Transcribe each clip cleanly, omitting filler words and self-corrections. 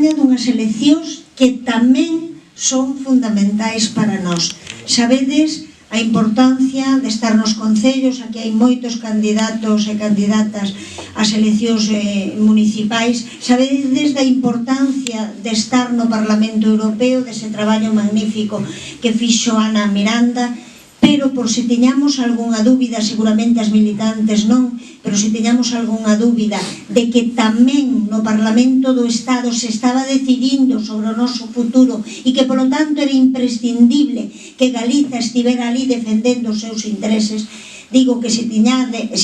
campaña dunhas eleccións que tamén son fundamentais para nós. Sabedes a importancia de estar nos concellos, aquí hai moitos candidatos e candidatas ás eleccións municipais. Sabedes da importancia de estar no Parlamento Europeo, dese traballo magnífico que fixo Ana Miranda, pero por se teñamos algunha dúbida, seguramente as militantes non, pero se teñamos algunha dúbida de que tamén no Parlamento do Estado se estaba decidindo sobre o noso futuro e que polo tanto era imprescindible que Galiza estivera ali defendendo os seus intereses, digo que se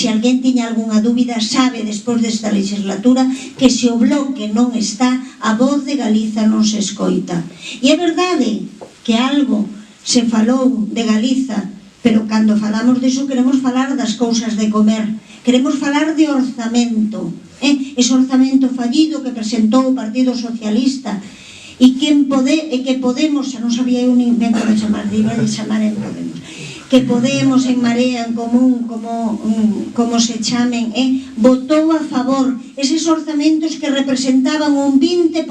alguén tiña algunha dúbida, sabe despois desta legislatura que se o Bloque non está, a voz de Galiza non se escoita. E é verdade que algo se falou de Galiza, pero cando falamos diso queremos falar das cousas de comer, queremos falar de orzamento, ese orzamento fallido que presentou o Partido Socialista e que Podemos, xa non sabía eu nin ben como chamar, iba de chamar en Podemos, que Podemos, en Marea, en Común, como se chamen, votou a favor eses orzamentos que representaban un 20%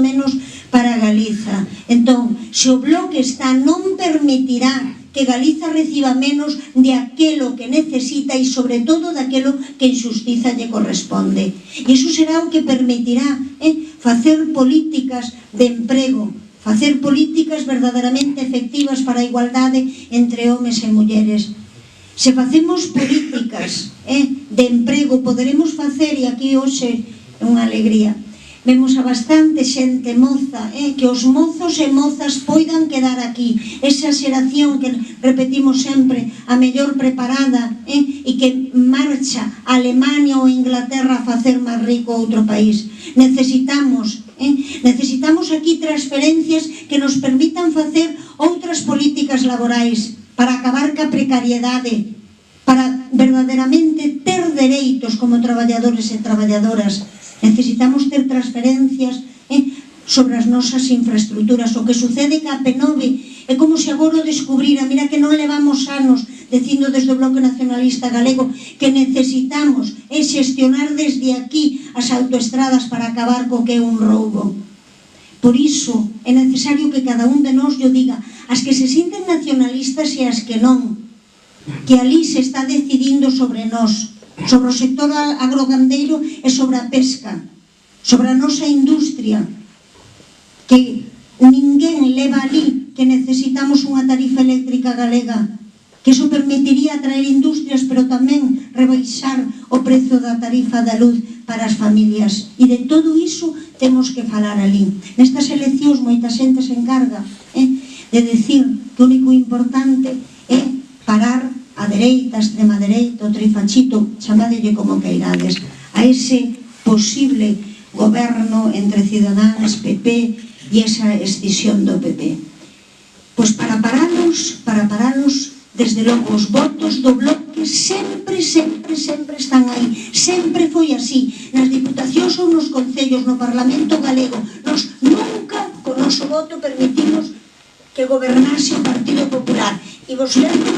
menos para Galiza. Entón, se o Bloque está, non permitirá que Galiza reciba menos de aquelo que necesita e sobre todo daquelo que en xustiza lle corresponde. E iso será o que permitirá facer políticas de emprego, facer políticas verdadeiramente efectivas para a igualdade entre homes e mulleres. Se facemos políticas de emprego, poderemos facer, e aquí hoxe é unha alegría, vemos a bastante xente moza, que os mozos e mozas poidan quedar aquí, esa xeración que repetimos sempre, a mellor preparada, e que marcha a Alemania ou Inglaterra a facer máis rico outro país. Necesitamos aquí transferencias que nos permitan facer outras políticas laborais para acabar ca precariedade, para verdadeiramente ter dereitos como traballadores e traballadoras. Necesitamos ter transferencias sobre as nosas infraestructuras. O que sucede ca P9 é como se agora o descubrira. Mira que non levamos anos dicindo desde o Bloque Nacionalista Galego que necesitamos xestionar desde aquí as autoestradas para acabar co que é un roubo. Por iso é necesario que cada un de nós yo diga, as que se sinten nacionalistas e as que non, que ali se está decidindo sobre nós, sobre o sector agrogandeiro e sobre a pesca, sobre a nosa industria, que ninguén leva ali que necesitamos unha tarifa eléctrica galega, que iso permitiría atraer industrias, pero tamén rebaixar o prezo da tarifa da luz para as familias. E de todo iso temos que falar ali. Nestas eleccións moita xente se encarga de decir que o único importante é parar a dereita, a extrema dereita, o trifachito, chamadelle como queirades, a ese posible goberno entre Ciudadanos, PP e esa escisión do PP. Pois para paralos, desde logo os votos do Bloque sempre están aí, sempre foi así, nas diputacións ou nos concellos, no Parlamento Galego. Nos nunca, con noso voto, permitimos que gobernase o Partido Popular. E vos lembro